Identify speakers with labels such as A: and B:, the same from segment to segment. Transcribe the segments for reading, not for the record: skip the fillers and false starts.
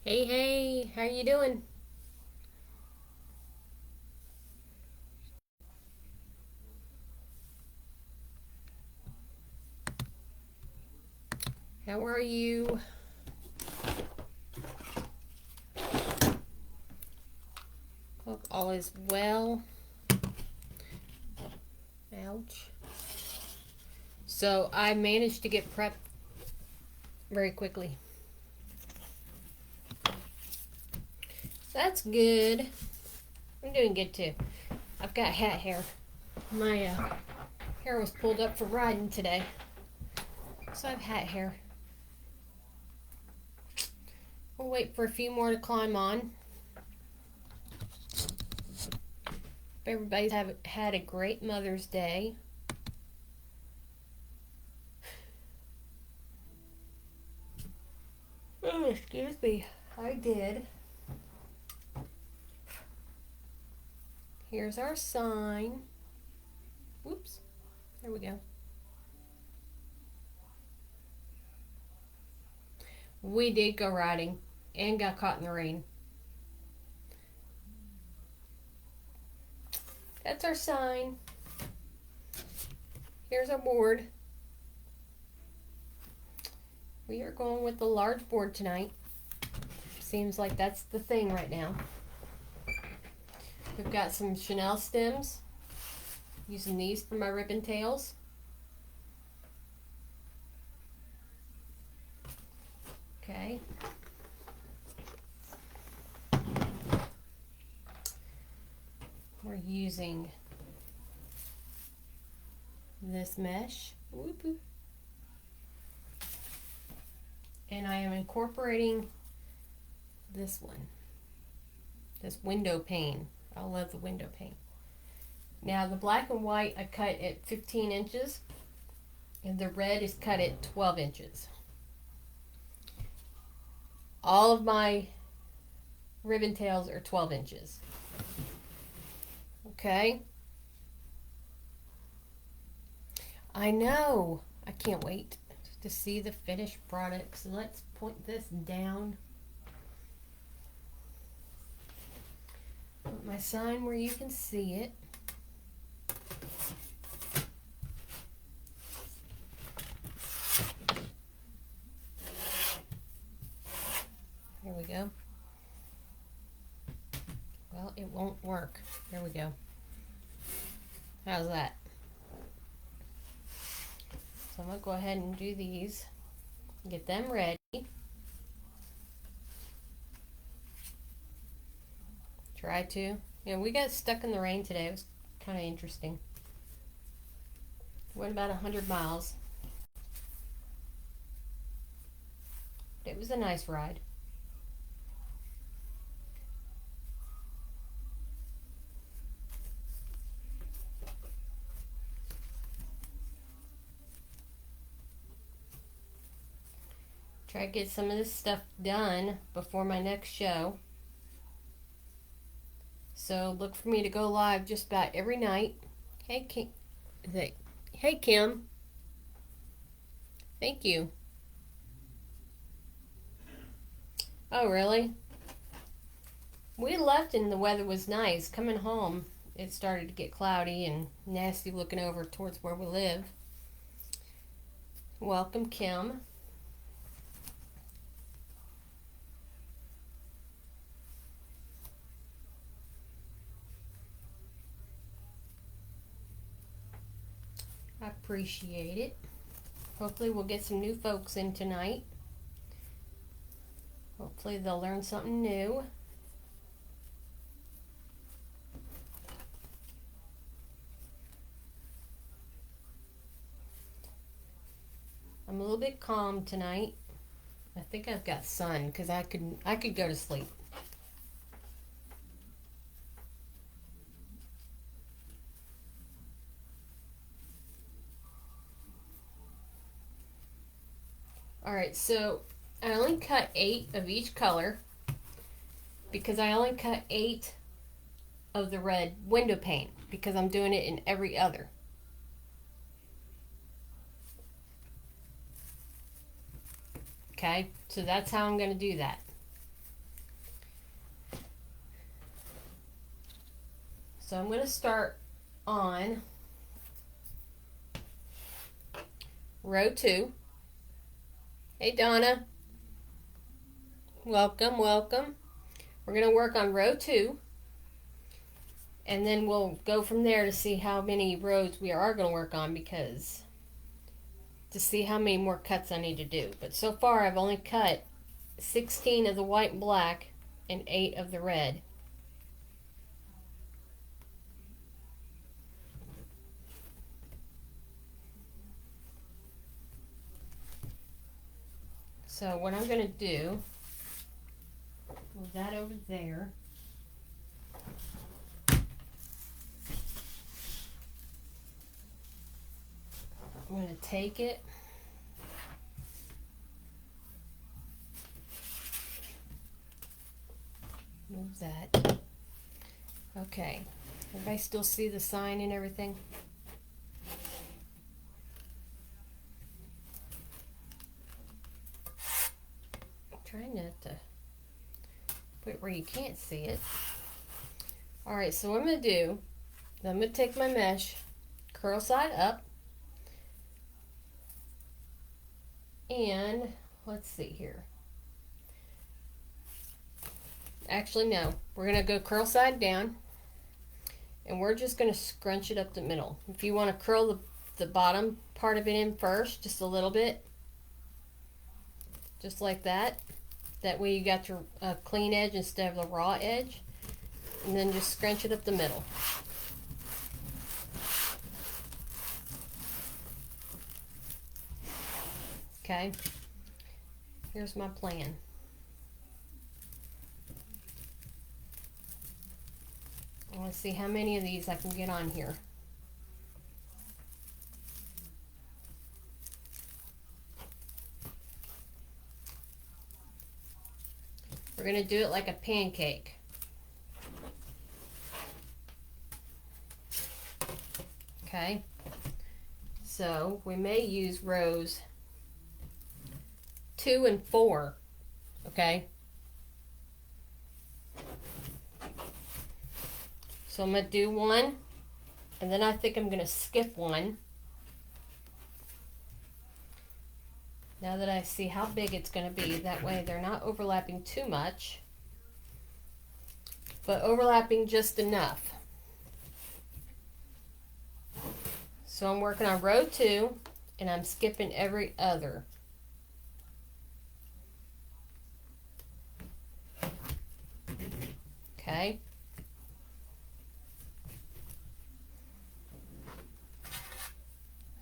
A: Hey, hey, how you doing? How are you? Hope all is well. Ouch. So I managed to get prepped very quickly. That's good. I'm doing good too. I've got hat hair. My hair was pulled up for riding today. So I have hat hair. We'll wait for a few more to climb on. Everybody's had a great Mother's Day. Oh, excuse me. I did. Here's our sign. Whoops. There we go. We did go riding and got caught in the rain. That's our sign. Here's our board. We are going with the large board tonight. Seems like that's the thing right now. We've got some Chanel stems. Using these for my ribbon tails. Okay. We're using this mesh. Whoop-whoop. And I am incorporating this one. This window pane. I love the window pane. Now the black and white I cut at 15 inches. And the red is cut at 12 inches. All of my ribbon tails are 12 inches. Okay. I know. I can't wait to see the finished product. So let's point this down. Put my sign where you can see it. Here we go. Well, it won't work. There we go. How's that? So I'm going to go ahead and do these. Get them ready. Try to. Yeah, we got stuck in the rain today. It was kind of interesting. Went about 100 miles. But it was a nice ride. Try to get some of this stuff done before my next show. So look for me to go live just about every night. Hey Kim. Hey Kim. Thank you. Oh really? We left and the weather was nice. Coming home, it started to get cloudy and nasty looking over towards where we live. Welcome, Kim. I appreciate it. Hopefully we'll get some new folks in tonight. Hopefully they'll learn something new. I'm a little bit calm tonight. I think I've got sun because I could go to sleep. Alright, so I only cut 8 of each color because I only cut 8 of the red window pane because I'm doing it in every other. Okay, so that's how I'm going to do that. So I'm going to start on row 2. Hey Donna, welcome, welcome. We're going to work on row 2, and then we'll go from there to see how many rows we are going to work on, because to see how many more cuts I need to do. But so far I've only cut 16 of the white and black and 8 of the red. So what I'm going to do, move that over there. I'm going to take it, move that. Okay, everybody still see the sign and everything? I'm trying not to put it where you can't see it. Alright, so what I'm going to do, I'm going to take my mesh, curl side up, and let's see here. Actually, no. We're going to go curl side down, and we're just going to scrunch it up the middle. If you want to curl the bottom part of it in first, just a little bit, just like that. That way you got your clean edge instead of the raw edge. And then just scrunch it up the middle. Okay, here's my plan. I want to see how many of these I can get on here. We're going to do it like a pancake. Okay, so we may use rows 2 and 4, okay? So I'm going to do one, and then I think I'm going to skip one. Now that I see how big it's going to be, that way they're not overlapping too much, but overlapping just enough. So I'm working on row 2, and I'm skipping every other. Okay.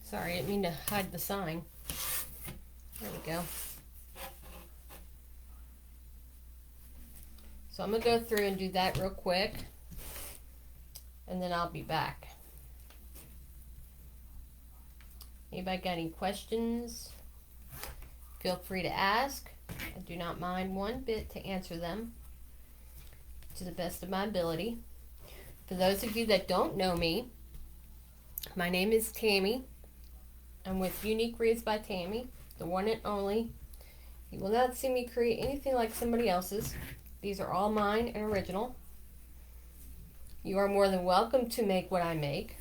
A: Sorry, I didn't mean to hide the sign. There we go. So I'm going to go through and do that real quick, and then I'll be back. Anybody got any questions? Feel free to ask. I do not mind one bit to answer them to the best of my ability. For those of you that don't know me, my name is Tammy. I'm with Unique Wreaths by Tammy, the one and only. You will not see me create anything like somebody else's. These are all mine and original. You are more than welcome to make what I make.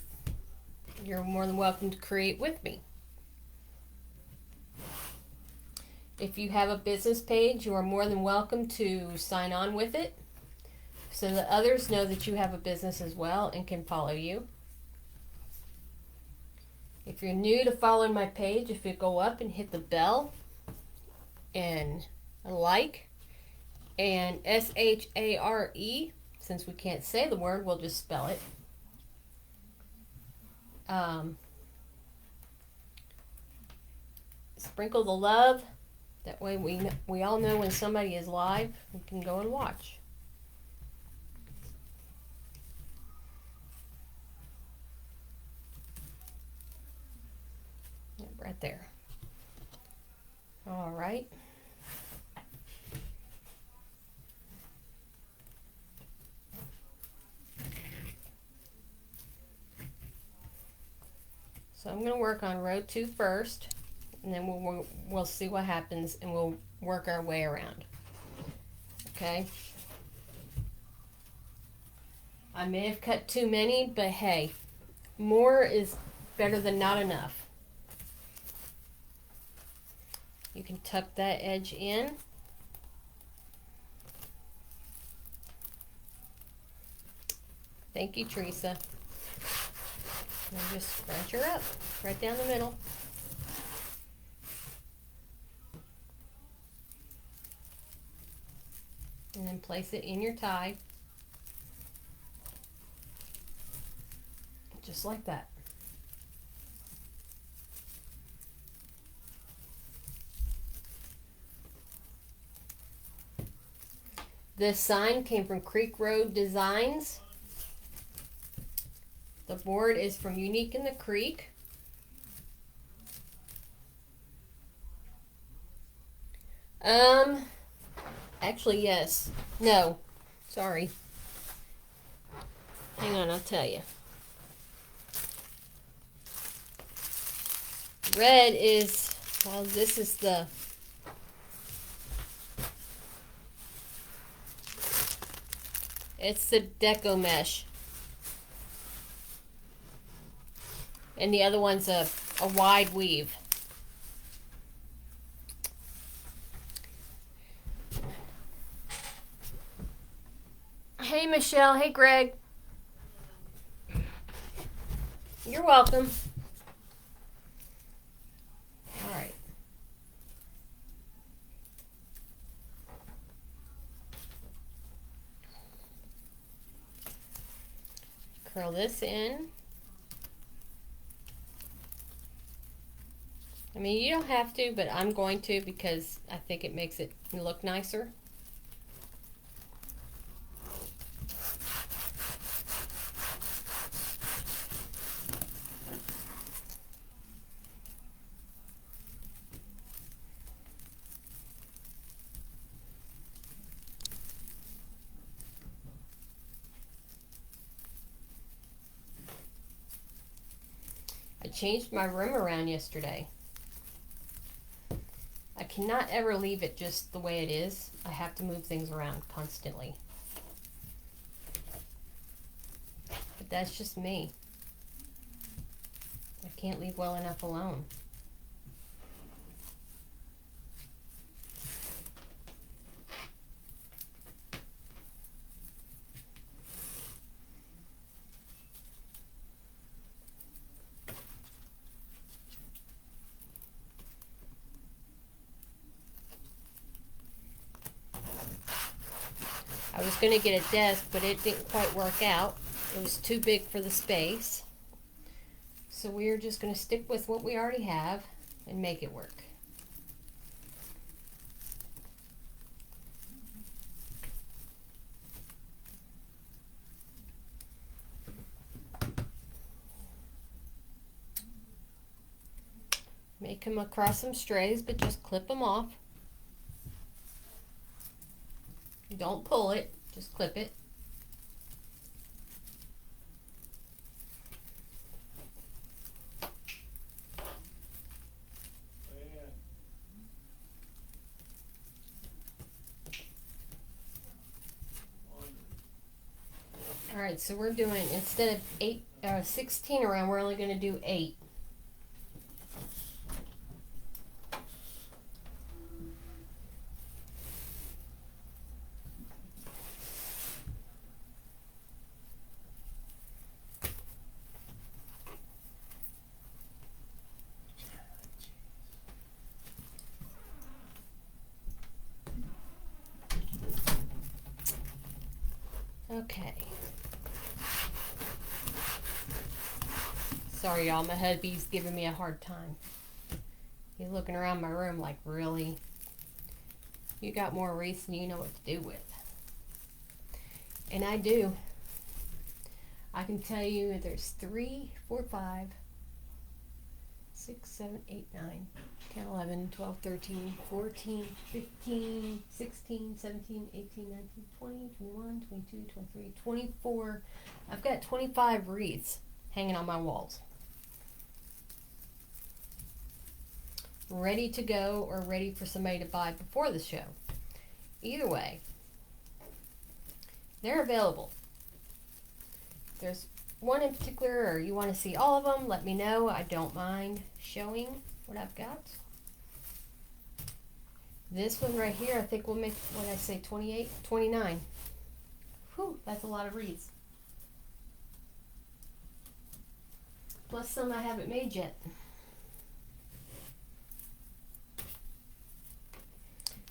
A: You're more than welcome to create with me. If you have a business page, you are more than welcome to sign on with it so that others know that you have a business as well and can follow you. If you're new to following my page, if you go up and hit the bell and a like and S-H-A-R-E, since we can't say the word, we'll just spell it. Sprinkle the love. That way we all know when somebody is live, we can go and watch. Yep, right there. All right. So I'm going to work on row 2 first, and then we'll see what happens, and we'll work our way around. Okay. I may have cut too many, but hey, more is better than not enough. You can tuck that edge in. Thank you, Teresa. And just scrunch her up right down the middle. And then place it in your tie. Just like that. This sign came from Creek Road Designs. The board is from Unique in the Creek. Actually, yes. No. Sorry. Hang on, I'll tell you. Red is, well, this is it's the deco mesh. And the other one's a wide weave. Hey, Michelle. Hey, Greg. You're welcome. All right. Curl this in. I mean, you don't have to, but I'm going to because I think it makes it look nicer. I changed my room around yesterday. I cannot ever leave it just the way it is. I have to move things around constantly. But that's just me. I can't leave well enough alone. I was going to get a desk, but it didn't quite work out. It was too big for the space. So we're just going to stick with what we already have and make it work. Make them across some strays, but just clip them off. Don't pull it, just clip it. All right, so we're doing, instead of 16 around, we're only going to do 8. Okay. Sorry, y'all. My hubby's giving me a hard time. He's looking around my room like, really? You got more wreaths than you know what to do with. And I do. I can tell you there's 3, 4, 5, 6, 7, 8, 9, 10, 11, 12, 13, 14, 15, 16, 17, 18, 19, 20, 21, 22, 23, 24. I've got 25 wreaths hanging on my walls. Ready to go or ready for somebody to buy before the show. Either way, they're available. there's one in particular or you want to see all of them, let me know. I don't mind showing what I've got. This one right here, I think we'll make, what did I say, 28, 29. Whew, that's a lot of wreaths. Plus some I haven't made yet.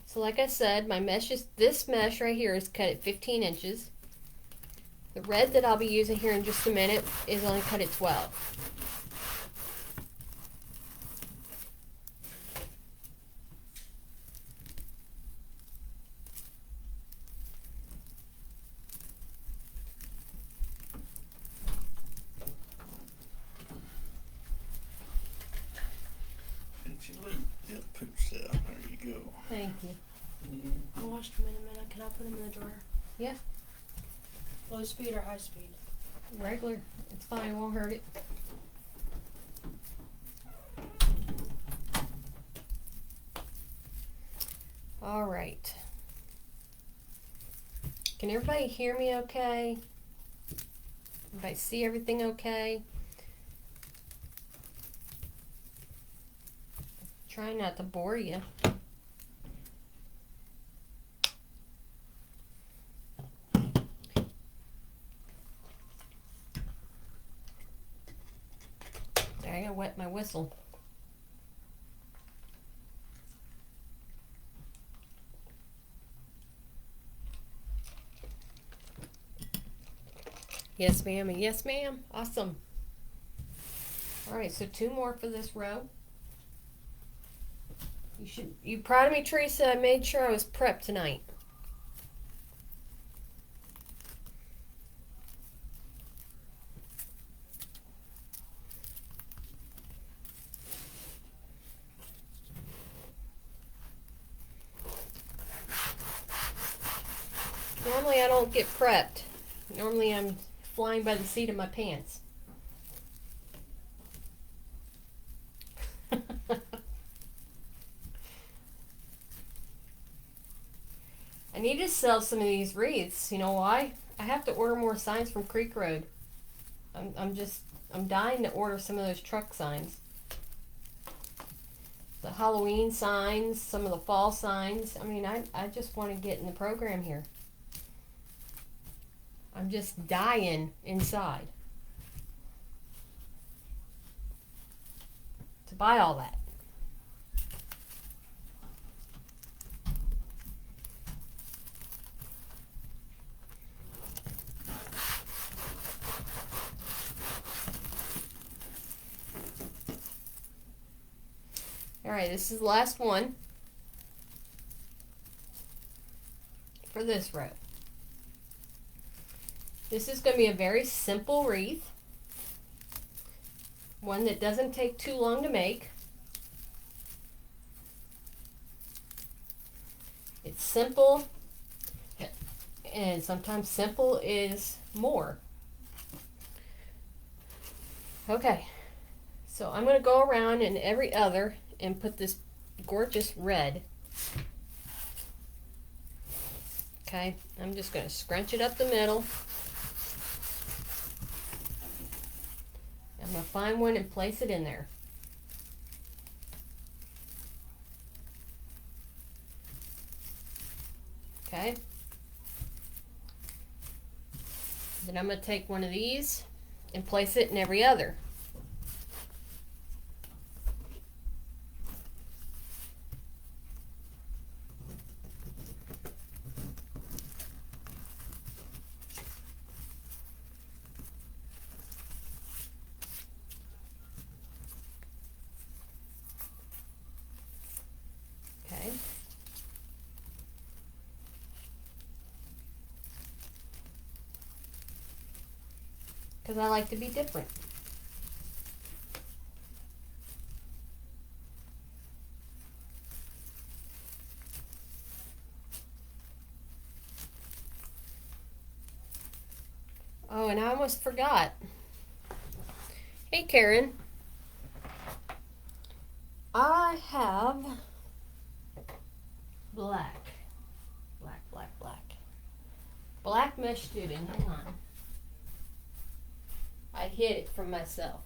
A: So like I said, my mesh is, this mesh right here is cut at 15 inches. The red that I'll be using here in just a minute is only cut at 12. Thank you.
B: I washed them in a minute. Can I put them in the dryer?
A: Yeah.
B: Low speed or high speed?
A: Regular. It's fine. It won't hurt it. All right. Can everybody hear me okay? Everybody see everything okay? Try not to bore you. I gotta wet my whistle. Yes, ma'am, and yes, ma'am. Awesome. All right, so 2 more for this row. You proud of me, Teresa? I made sure I was prepped tonight. Normally I don't get prepped. Normally I'm flying by the seat of my pants. I need to sell some of these wreaths. You know why? I have to order more signs from Creek Road. I'm dying to order some of those truck signs. The Halloween signs, some of the fall signs. I mean, I just want to get in the program here. I'm just dying inside to buy all that. All right, this is the last one for this row. This is going to be a very simple wreath, one that doesn't take too long to make. It's simple, and sometimes simple is more. Okay, so I'm going to go around in every other and put this gorgeous red. Okay, I'm just going to scrunch it up the middle. I'm going to find one and place it in there. Okay. Then I'm going to take one of these and place it in every other. Because I like to be different. Oh, and I almost forgot. Hey, Karen. I have black mesh tubing. Hang on. hid it from myself.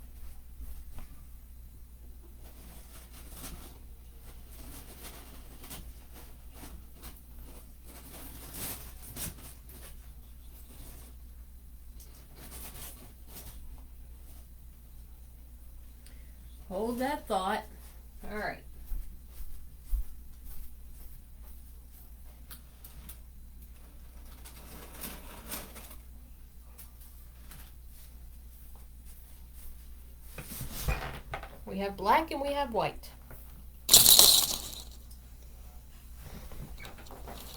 A: Hold that thought. All right. We have black and we have white.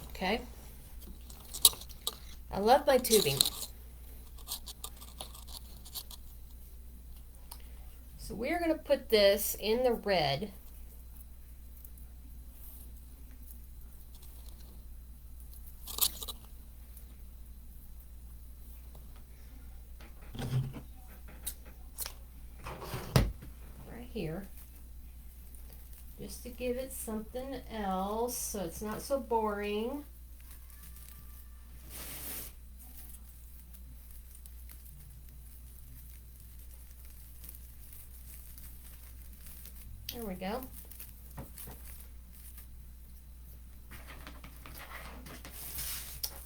A: Okay. I love my tubing. So we're going to put this in the red. Right here. Just to give it something else so it's not so boring. There we go.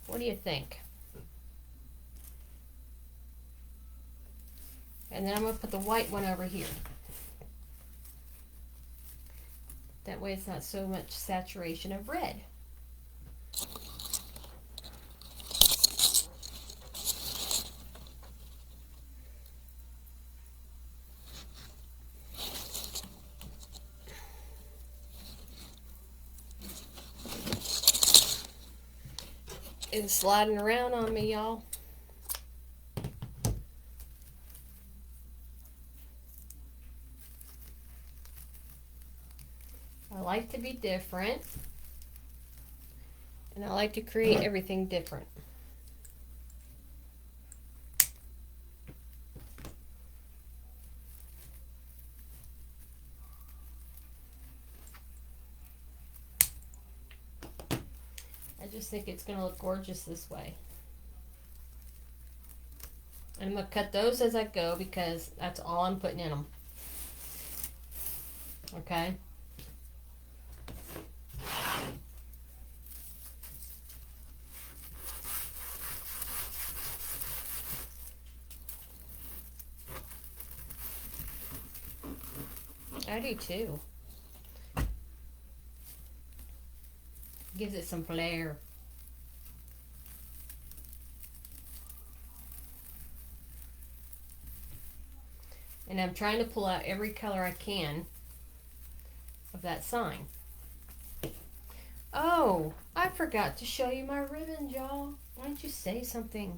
A: What do you think? And then I'm going to put the white one over here. That way it's not so much saturation of red. It's sliding around on me, y'all. I like to be different, and I like to create everything different. I just think it's going to look gorgeous this way. And I'm going to cut those as I go because that's all I'm putting in them. Okay? I do too. Gives it some flair. And I'm trying to pull out every color I can of that sign. Oh, I forgot to show you my ribbons, y'all. Why don't you say something?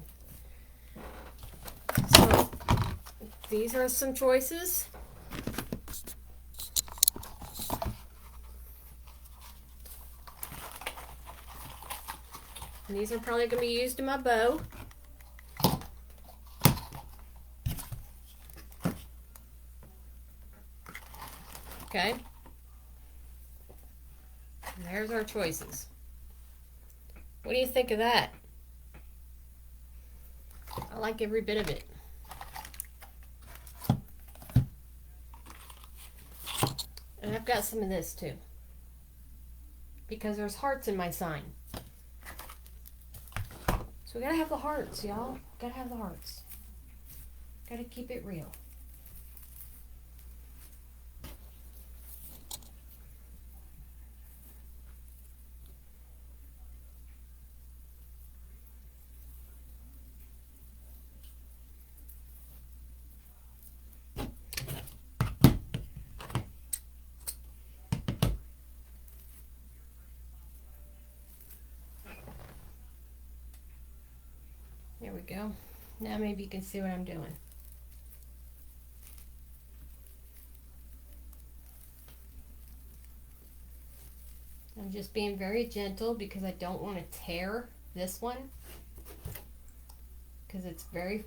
A: So, these are some choices. And these are probably going to be used in my bow. Okay. And there's our choices. What do you think of that? I like every bit of it. And I've got some of this too. Because there's hearts in my sign. So we gotta have the hearts, y'all. Gotta have the hearts. Gotta keep it real. There we go. Now maybe you can see what I'm doing. I'm just being very gentle because I don't want to tear this one. Because it's very,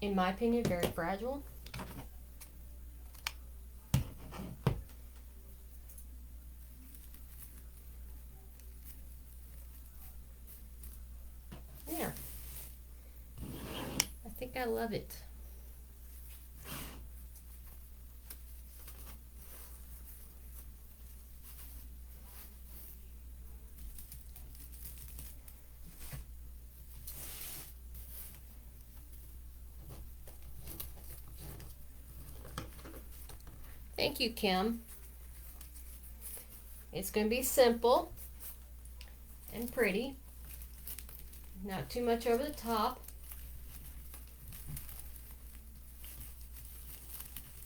A: in my opinion, very fragile. There. I think I love it. Thank you, Kim. It's going to be simple and pretty. Not too much over the top.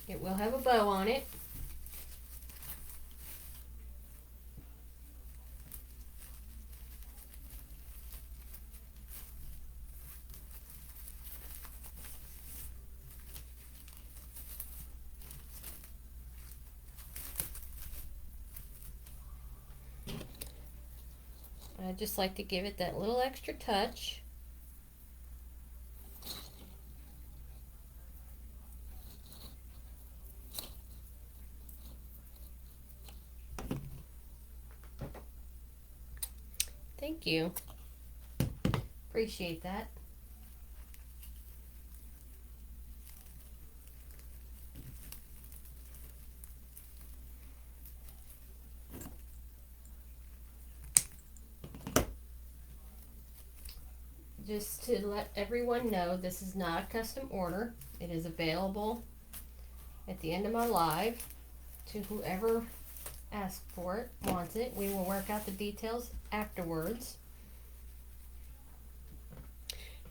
A: It will have a bow on it. I just like to give it that little extra touch. Thank you. Appreciate that. Just to let everyone know, this is not a custom order. It is available at the end of my live to whoever asks for it, wants it. We will work out the details afterwards.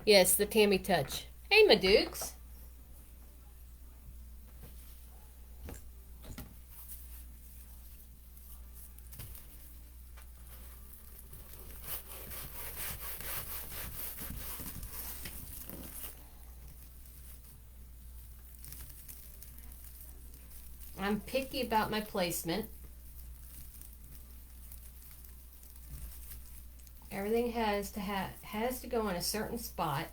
A: Yes, the Tammy touch. Hey, my dukes. I'm picky about my placement. Everything has to go in a certain spot,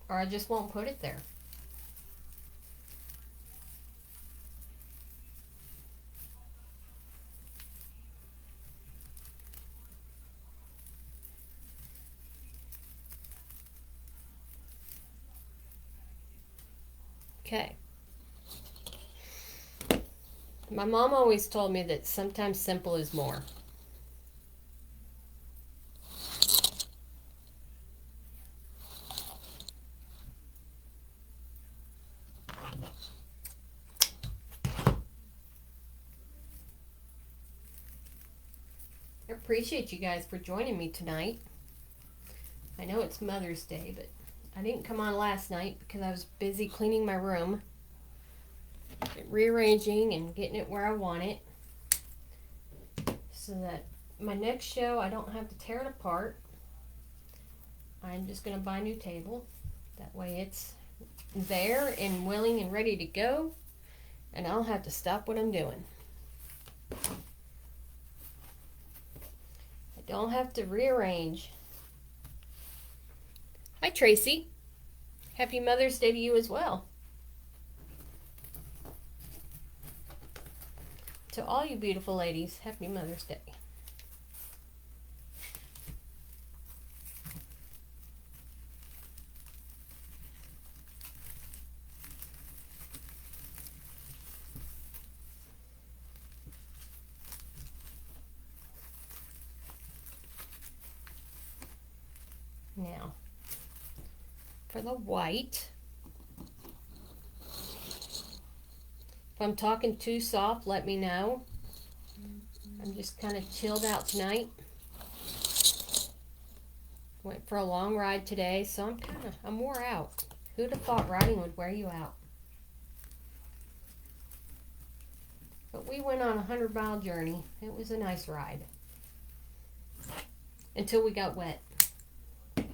A: or I just won't put it there. Okay. My mom always told me that sometimes simple is more. I appreciate you guys for joining me tonight. I know it's Mother's Day, but I didn't come on last night because I was busy cleaning my room, rearranging and getting it where I want it, so that my next show I don't have to tear it apart. I'm just going to buy a new table. That way it's there and willing and ready to go, and I'll have to stop what I'm doing. I don't have to rearrange. Hi, Tracy. Happy Mother's Day to you as well. To all you beautiful ladies, happy Mother's Day. Now, for the white, if I'm talking too soft, let me know. I'm just kind of chilled out tonight. Went for a long ride today, so I'm wore out. Who'd have thought riding would wear you out? But we went on a 100-mile journey. It was a nice ride. Until we got wet. It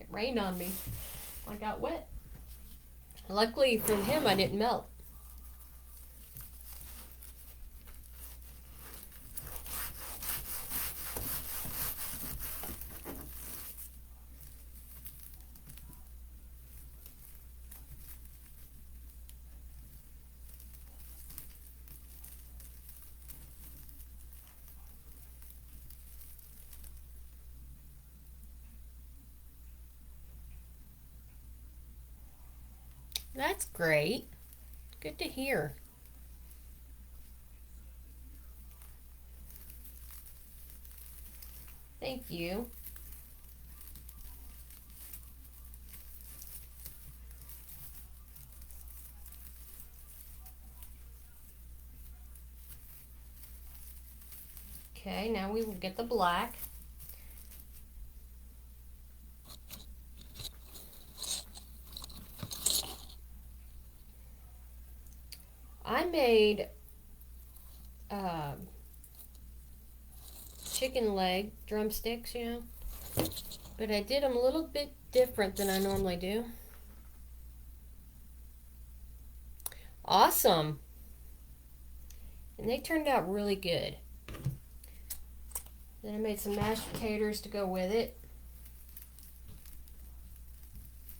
A: rained on me. I got wet. Luckily for him, I didn't melt. That's great. Good to hear. Thank you. Okay, now we will get the black. I made chicken leg drumsticks, you know, but I did them a little bit different than I normally do. Awesome. And they turned out really good. Then I made some mashed potatoes to go with it.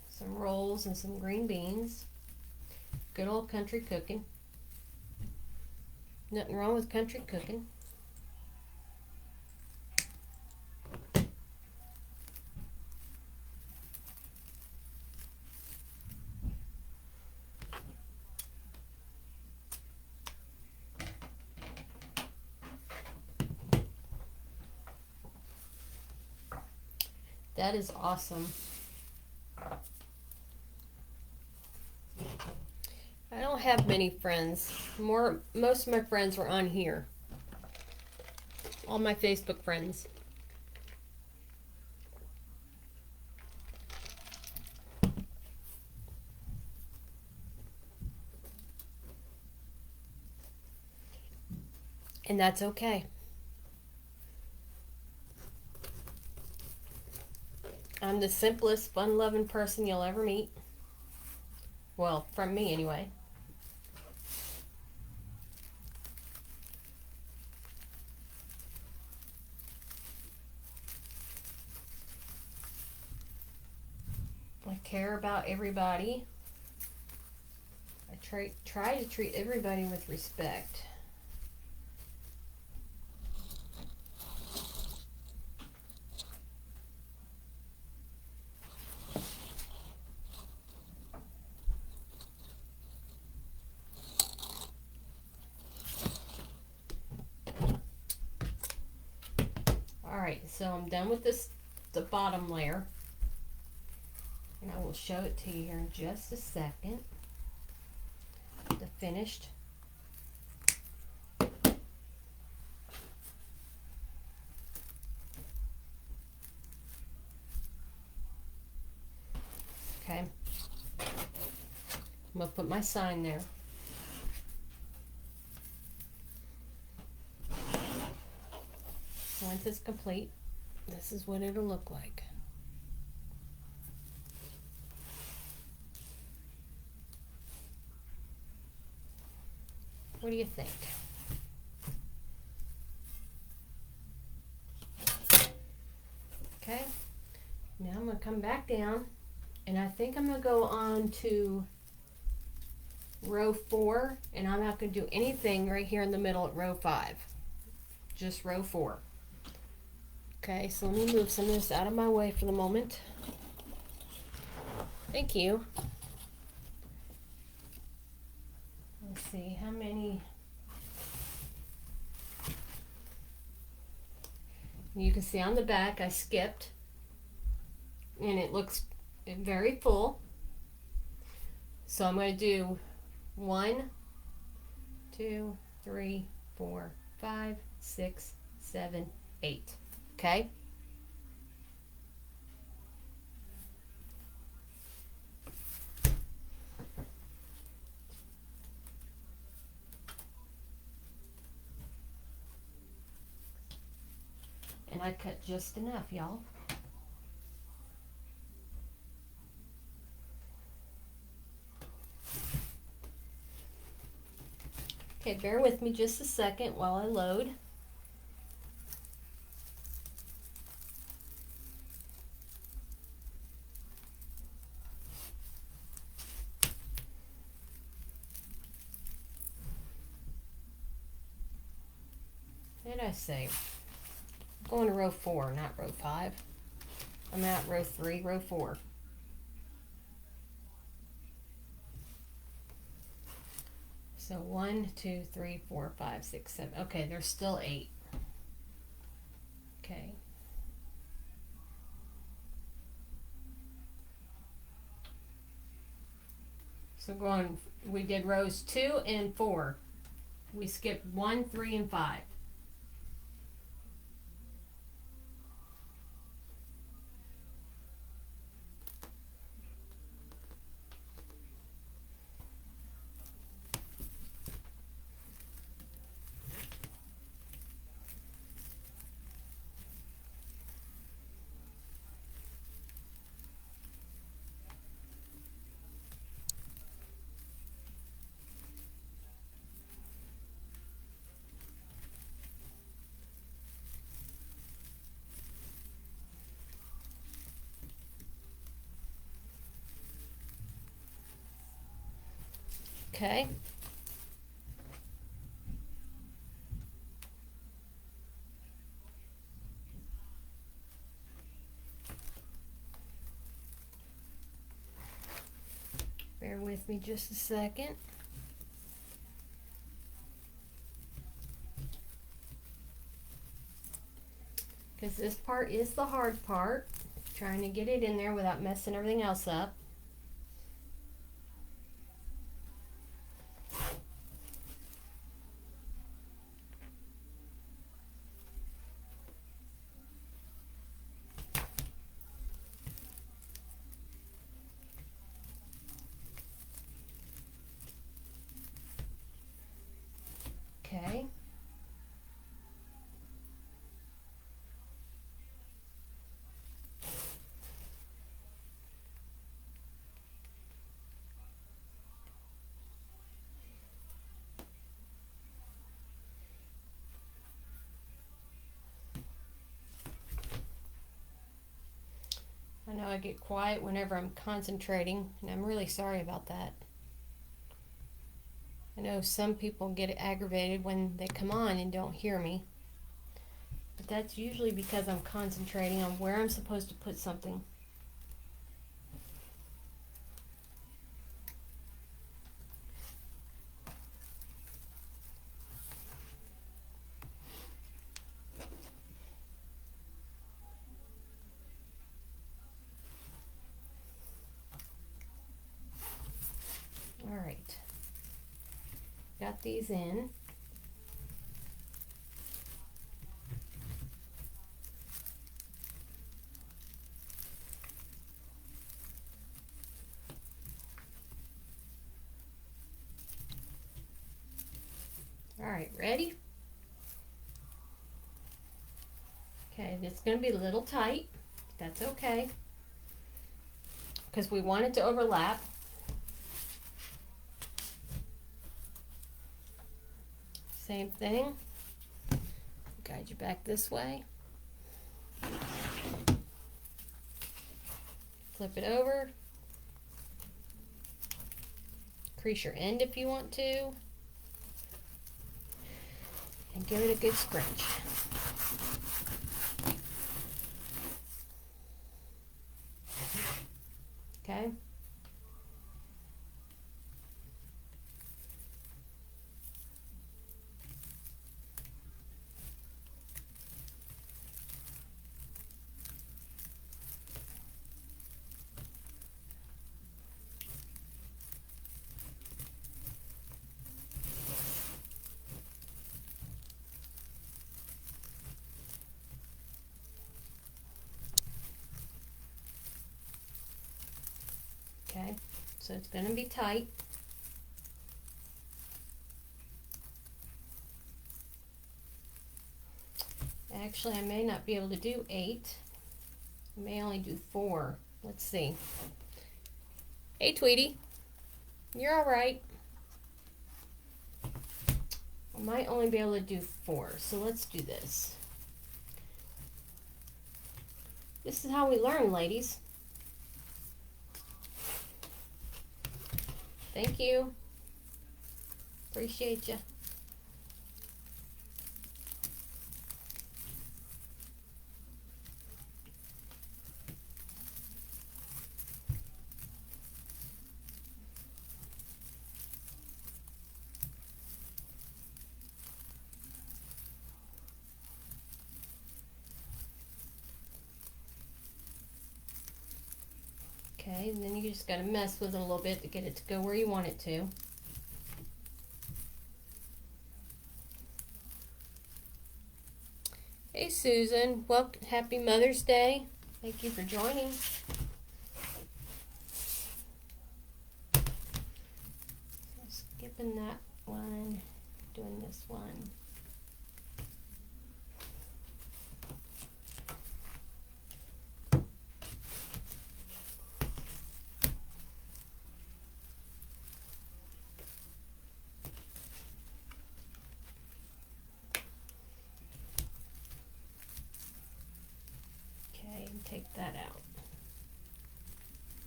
A: Some rolls and some green beans. Good old country cooking. Nothing wrong with country cooking. That is awesome. I don't have many friends. Most of my friends were on here. All my Facebook friends. And that's okay. I'm the simplest, fun-loving person you'll ever meet. Well, from me anyway. I care about everybody. I try to treat everybody with respect. Alright, so I'm done with the bottom layer. And I will show it to you here in just a second. The finished. Okay. I'm going to put my sign there. Once it's complete, this is what it'll look like. What do you think? Okay, now I'm going to come back down, and I think I'm going to go on to row 4, and I'm not going to do anything right here in the middle at row 5. Just row 4. Okay, so let me move some of this out of my way for the moment. Thank you. Let's see, how many? You can see on the back I skipped, and it looks very full. So I'm going to do 1, 2, 3, 4, 5, 6, 7, 8. Okay? And I cut just enough, y'all. Okay, bear with me just a second while I load. What did I say? I'm going to row 4, not row 5. I'm at row 3, row 4. So 1, 2, 3, 4, 5, 6, 7. Okay, there's still 8. Okay. So we did rows 2 and 4. We skipped 1, 3, and 5. Okay. Bear with me just a second. Because this part is the hard part. Trying to get it in there without messing everything else up. Okay. I know I get quiet whenever I'm concentrating, and I'm really sorry about that. I know some people get aggravated when they come on and don't hear me, but that's usually because I'm concentrating on where I'm supposed to put something. All right, got these in. All right, ready? Okay, it's going to be a little tight. That's okay, because we want it to overlap. Same thing. Guide you back this way. Flip it over. Crease your end if you want to. And give it a good scrunch. Okay. Okay, so it's going to be tight. Actually, I may not be able to do 8. I may only do 4. Let's see. Hey, Tweety. You're all right. I might only be able to do 4, so let's do this. This is how we learn, ladies. Thank you. Appreciate you. Okay, and then you just got to mess with it a little bit to get it to go where you want it to. Hey Susan, welcome, happy Mother's Day. Thank you for joining. So skipping that one, doing this one. Take that out.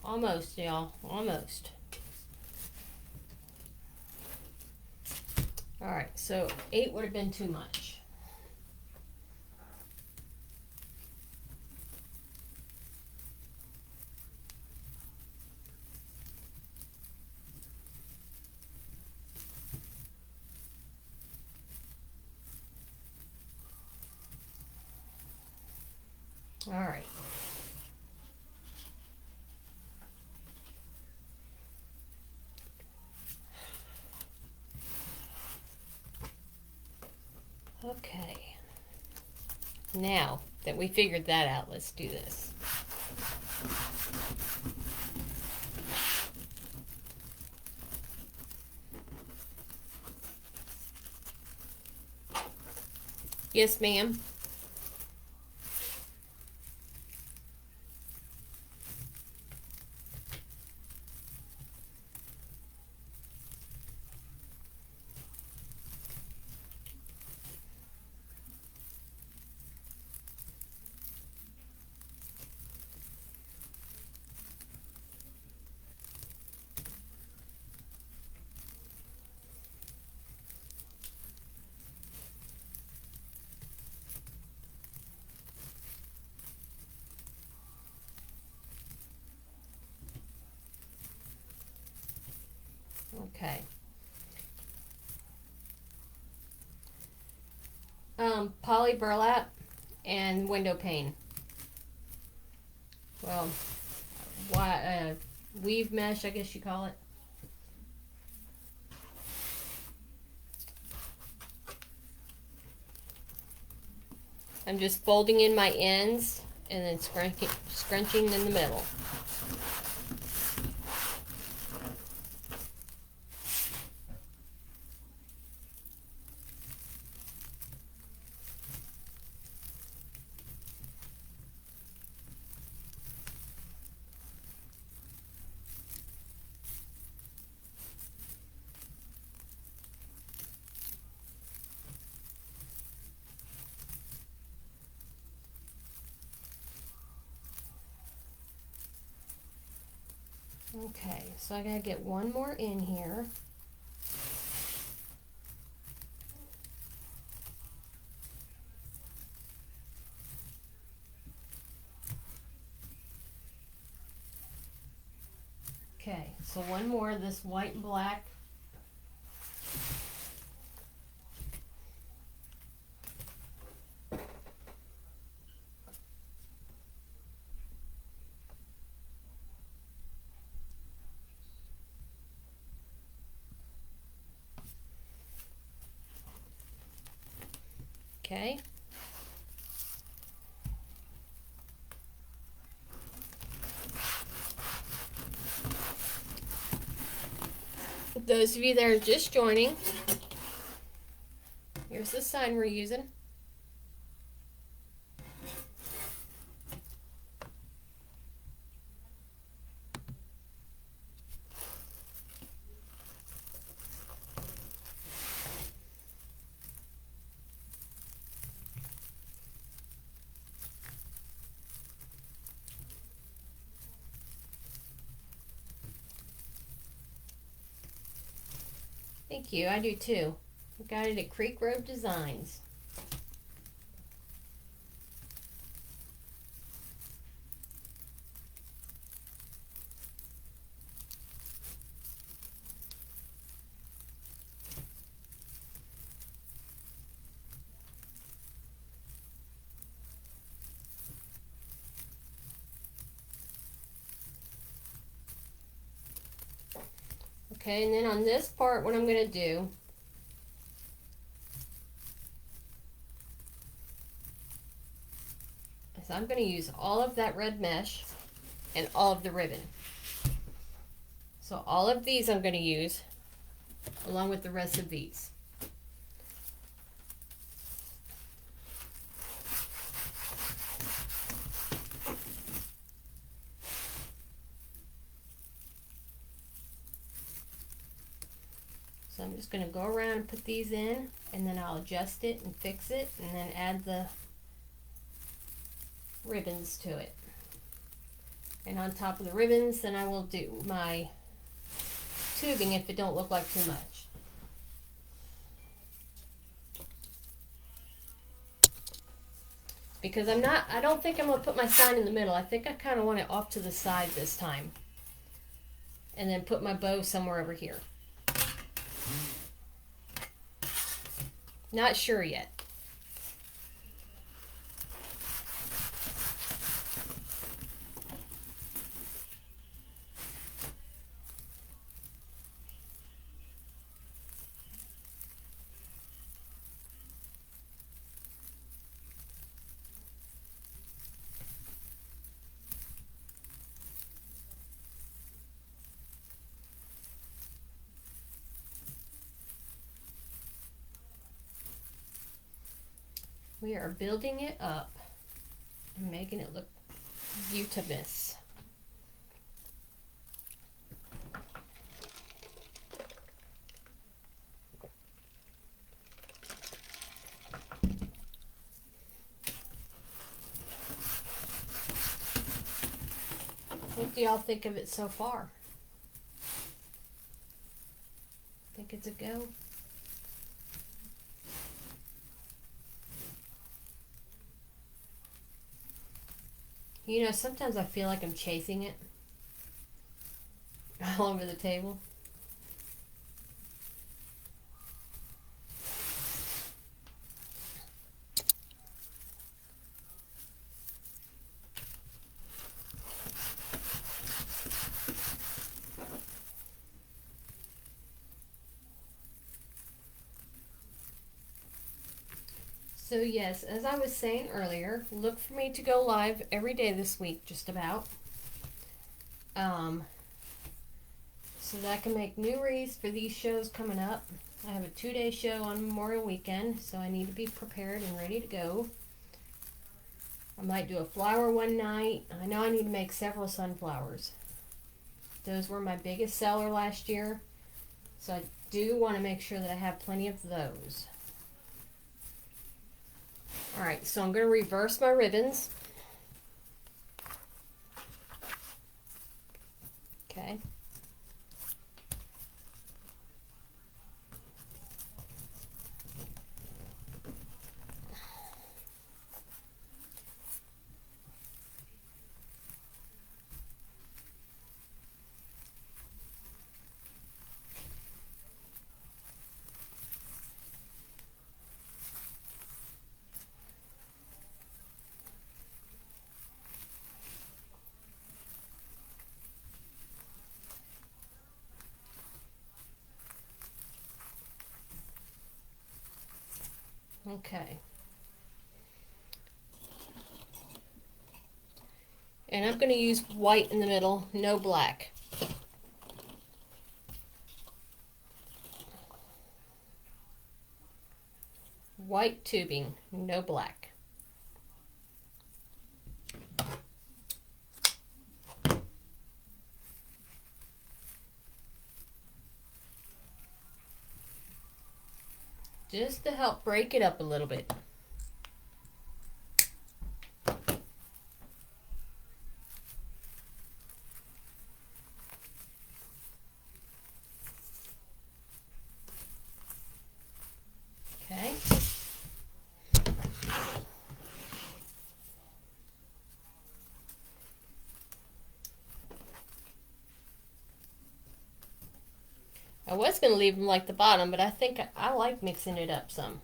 A: Almost, y'all. Almost. Alright, so 8 would have been too much. Alright. Okay. Now that we figured that out, let's do this. Yes, ma'am. Okay. Poly burlap and window pane. Well, weave mesh, I guess you call it. I'm just folding in my ends and then scrunching in the middle. Okay, so I gotta get one more in here. Okay, so one more of this white and black. Okay. Those of you that are just joining, here's the sign we're using. Thank you, I do too. I got it at Creek Road Designs. Okay, and then on this part, what I'm going to do is I'm going to use all of that red mesh and all of the ribbon. So all of these I'm going to use along with the rest of these. So I'm just going to go around and put these in, and then I'll adjust it and fix it, and then add the ribbons to it. And on top of the ribbons, then I will do my tubing if it don't look like too much. because I don't think I'm going to put my sign in the middle. I think I kind of want it off to the side this time. And then put my bow somewhere over here. Not sure yet. We are building it up and making it look beautiful. What do y'all think of it so far? Think it's a go? You know, sometimes I feel like I'm chasing it all over the table. So yes, as I was saying earlier, look for me to go live every day this week, just about. So that I can make new wreaths for these shows coming up. I have a 2-day show on Memorial Weekend, so I need to be prepared and ready to go. I might do a flower one night. I know I need to make several sunflowers. Those were my biggest seller last year, so I do want to make sure that I have plenty of those. Alright, so I'm going to reverse my ribbons. Okay. Okay. And I'm going to use white in the middle, no black. White tubing, no black. Just to help break it up a little bit. Okay. I was going to leave them like the bottom, but I think I like mixing it up some.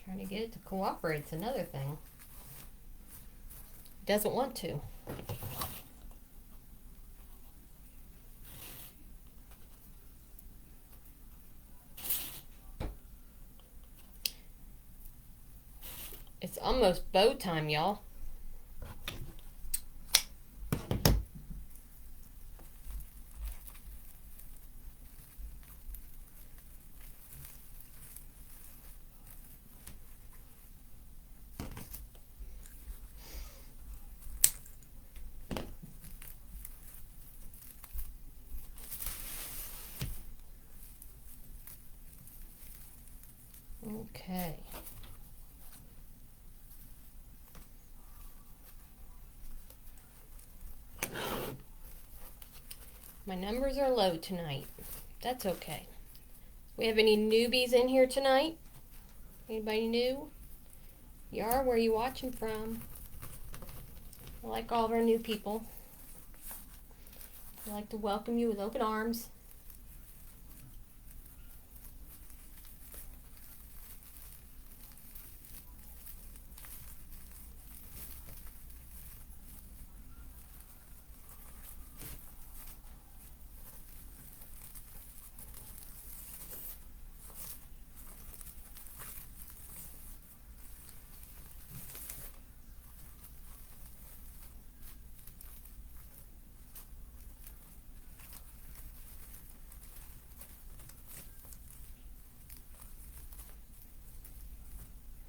A: Trying to get it to cooperate is another thing. It doesn't want to. It's almost bow time, y'all. Okay. My numbers are low tonight. That's okay. We have any newbies in here tonight? Anybody new? Yar, where are you watching from? I like all of our new people. I like to welcome you with open arms.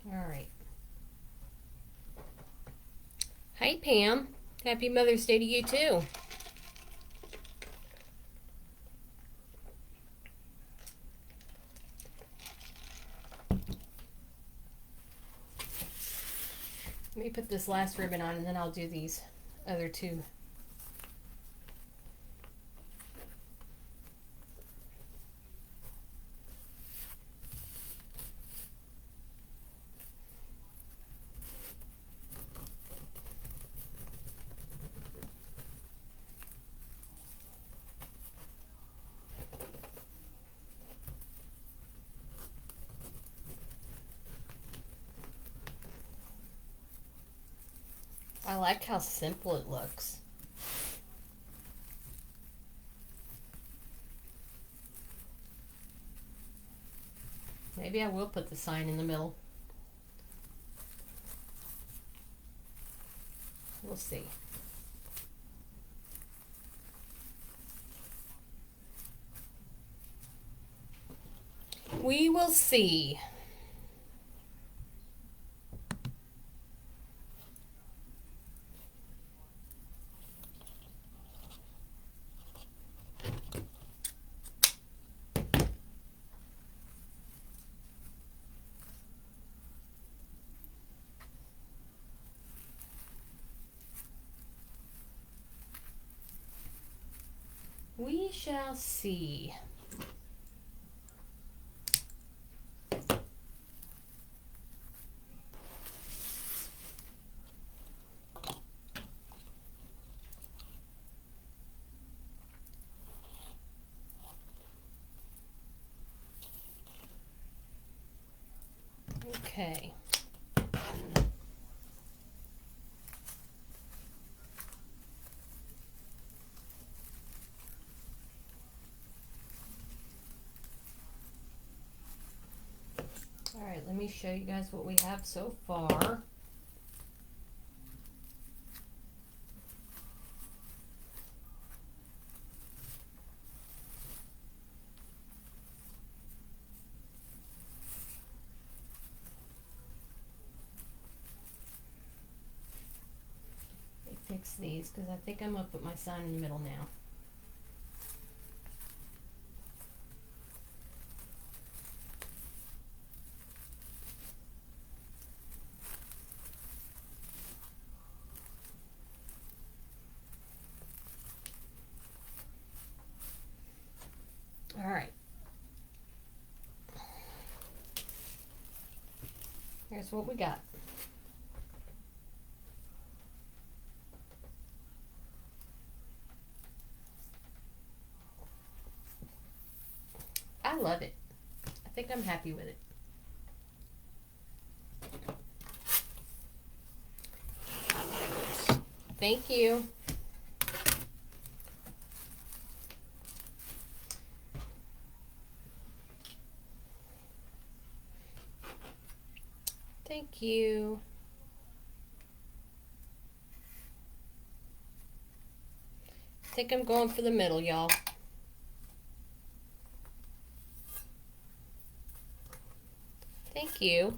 A: All right. Hi, Pam. Happy Mother's Day to you, too. Let me put this last ribbon on and then I'll do these other two. I like how simple it looks. Maybe I will put the sign in the middle. We'll see. We will see. We shall see. Okay. All right, let me show you guys what we have so far. Let me fix these because I think I'm gonna put my sign in the middle now. All right. Here's what we got. I love it. I think I'm happy with it. Thank you. Thank you. I think I'm going for the middle, y'all. Thank you.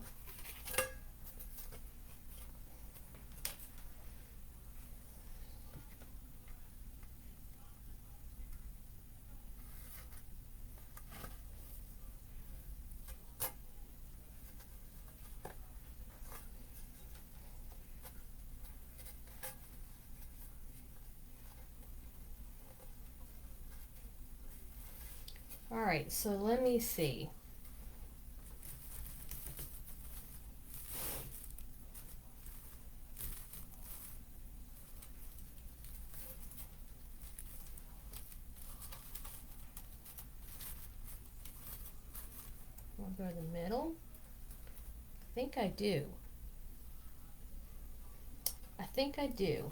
A: All right, so let me see. I'll go to the middle. I think I do. I think I do.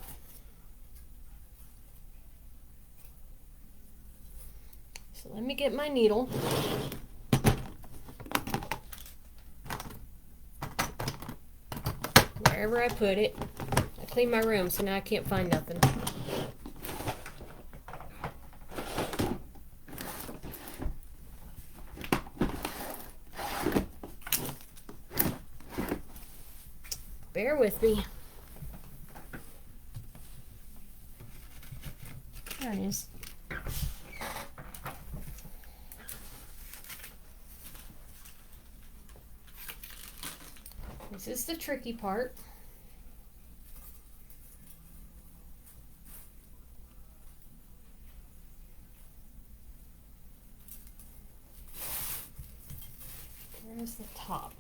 A: So let me get my needle. Wherever I put it. I cleaned my room, so now I can't find nothing. Bear with me. There it is. This is the tricky part. Where's the top?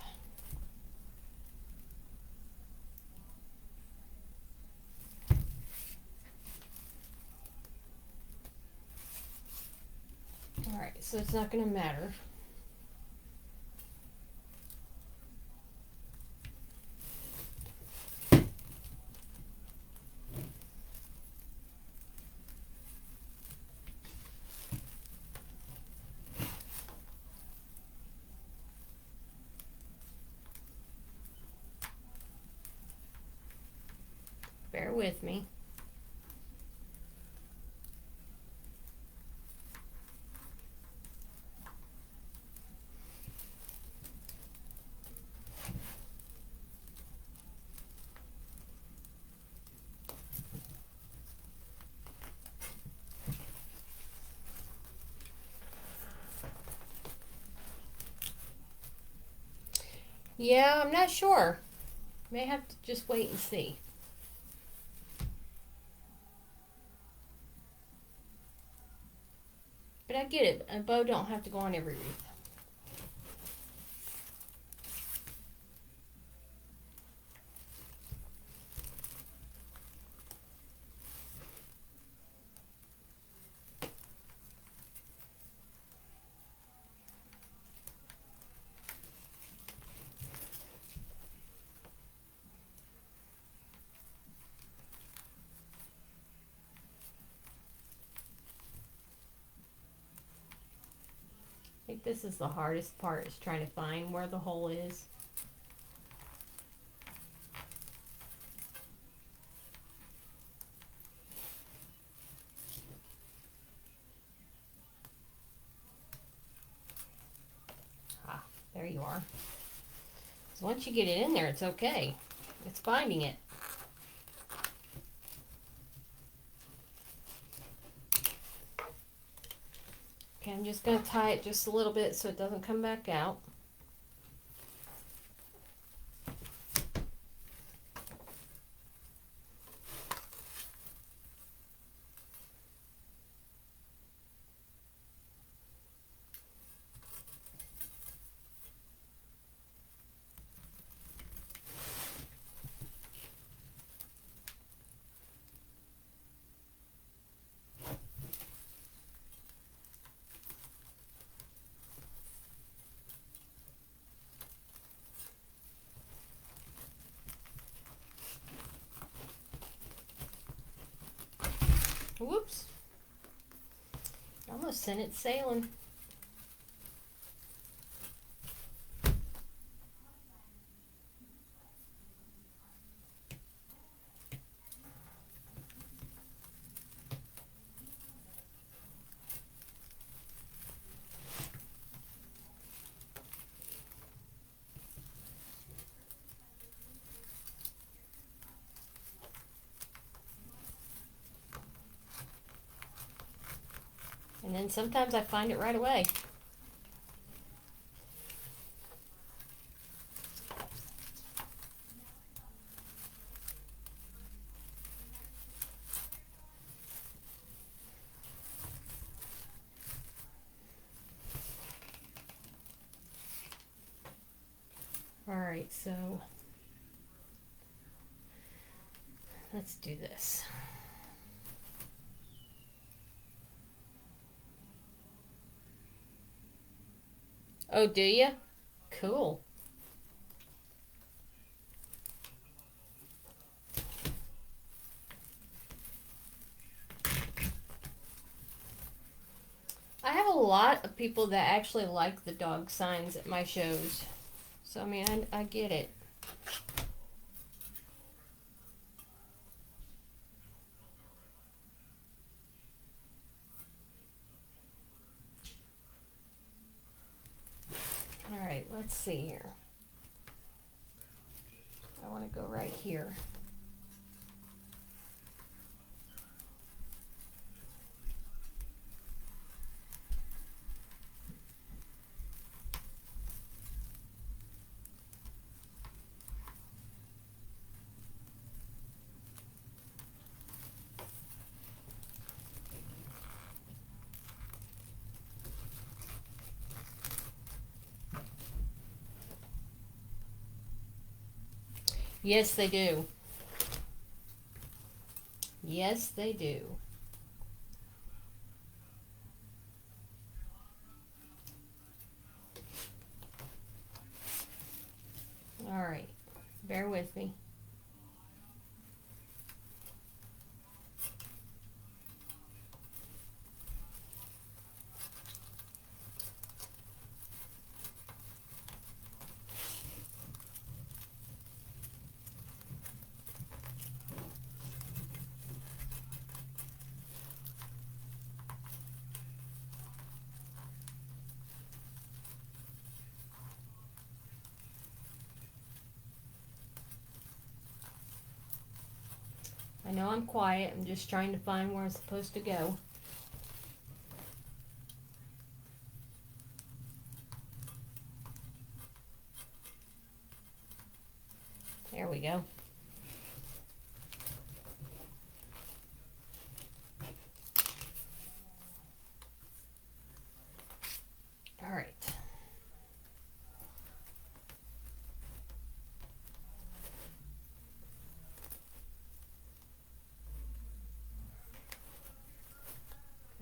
A: Alright, so it's not going to matter. Bear with me. Yeah, I'm not sure. May have to just wait and see. But I get it. A bow don't have to go on every wreath. I think this is the hardest part, is trying to find where the hole is. Ah, there you are. So once you get it in there, it's okay. It's finding it. Okay, I'm just going to tie it just a little bit so it doesn't come back out. Whoops. Almost sent it sailing. then sometimes I find it right away. Alright, so let's do this. Oh, do you? Cool. I have a lot of people that actually like the dog signs at my shows. So, I mean, I get it. Alright, let's see here. I want to go right here. Yes, they do. Yes, they do. Alright, bear with me. I know I'm quiet. I'm just trying to find where I'm supposed to go. There we go. All right.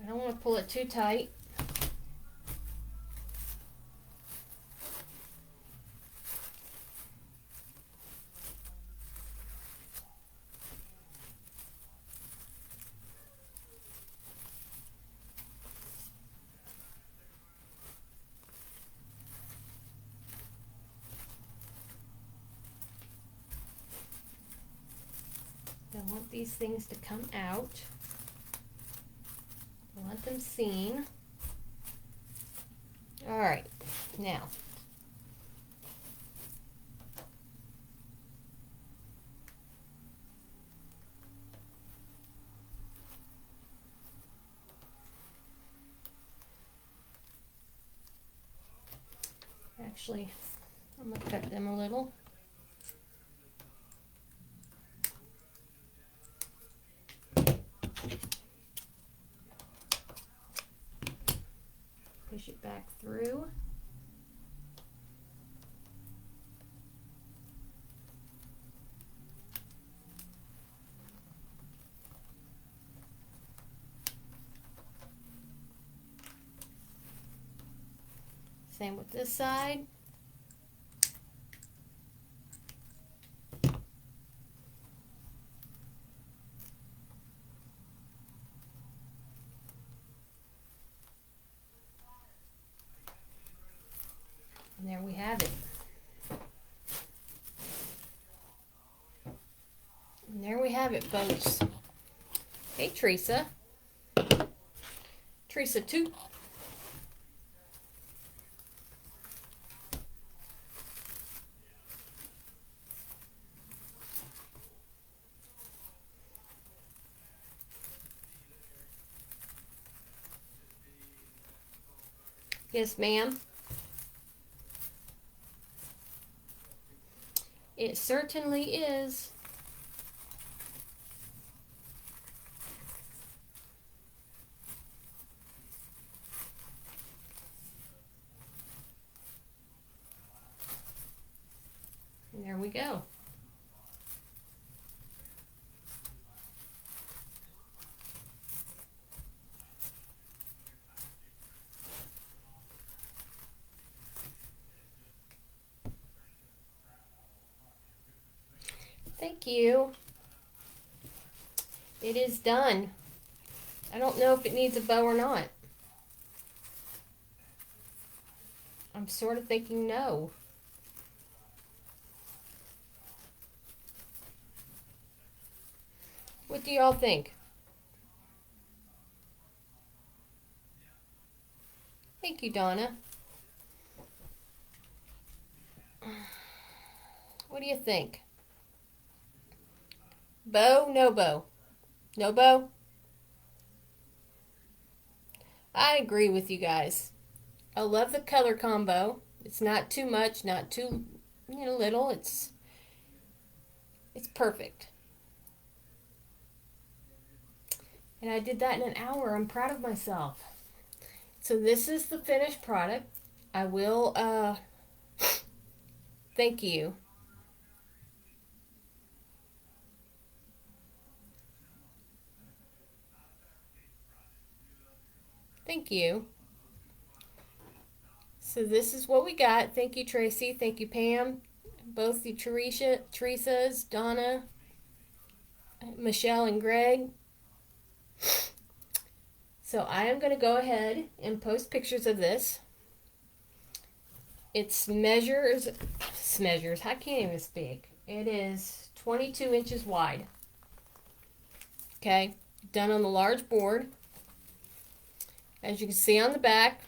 A: I don't want to pull it too tight. I want these things to come out. I want them seen. All right, now. Actually, I'm going to cut them a little. Push it back through. Same with this side. And there we have it. And there we have it, folks. Hey, Teresa. Teresa 2. Yes, ma'am. It certainly is. And there we go. Thank you. It is done. I don't know if it needs a bow or not. I'm sort of thinking no. What do y'all think? Thank you, Donna. What do you think? Bow, no bow? No bow? I agree with you guys. I love the color combo. It's not too much, not too little. It's perfect. And I did that in an hour. I'm proud of myself. So this is the finished product. I will thank you. Thank you. So this is what we got. Thank you, Tracy. Thank you, Pam. Both the Teresa's, Donna, Michelle, and Greg. So I am going to go ahead and post pictures of this. It's measures. I can't even speak. It is 22 inches wide. Okay, done on the large board. As you can see on the back,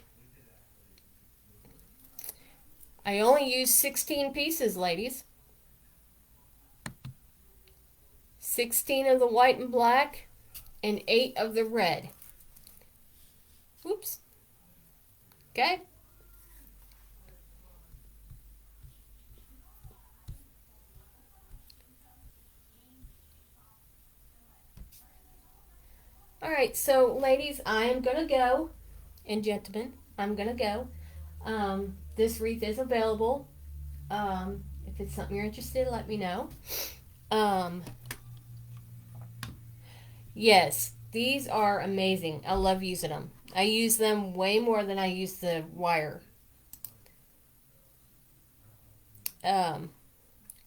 A: I only used 16 pieces, ladies. 16 of the white and black and 8 of the red. Whoops. Okay. All right, so ladies, I am going to go, and gentlemen, I'm going to go. This wreath is available. If it's something you're interested in, let me know. Yes, these are amazing. I love using them. I use them way more than I use the wire.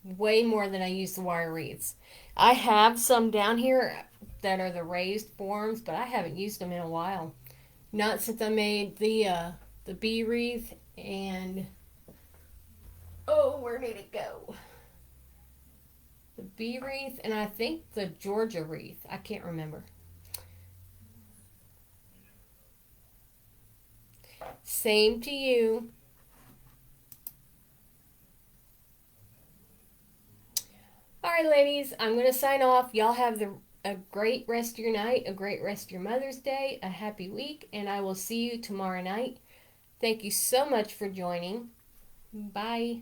A: Way more than I use the wire wreaths. I have some down here that are the raised forms, but I haven't used them in a while. Not since I made the bee wreath and where did it go? The bee wreath and I think the Georgia wreath. I can't remember. Same to you. All right, ladies, I'm going to sign off. Y'all have a great rest of your night, a great rest of your Mother's Day, a happy week, and I will see you tomorrow night. Thank you so much for joining. Bye.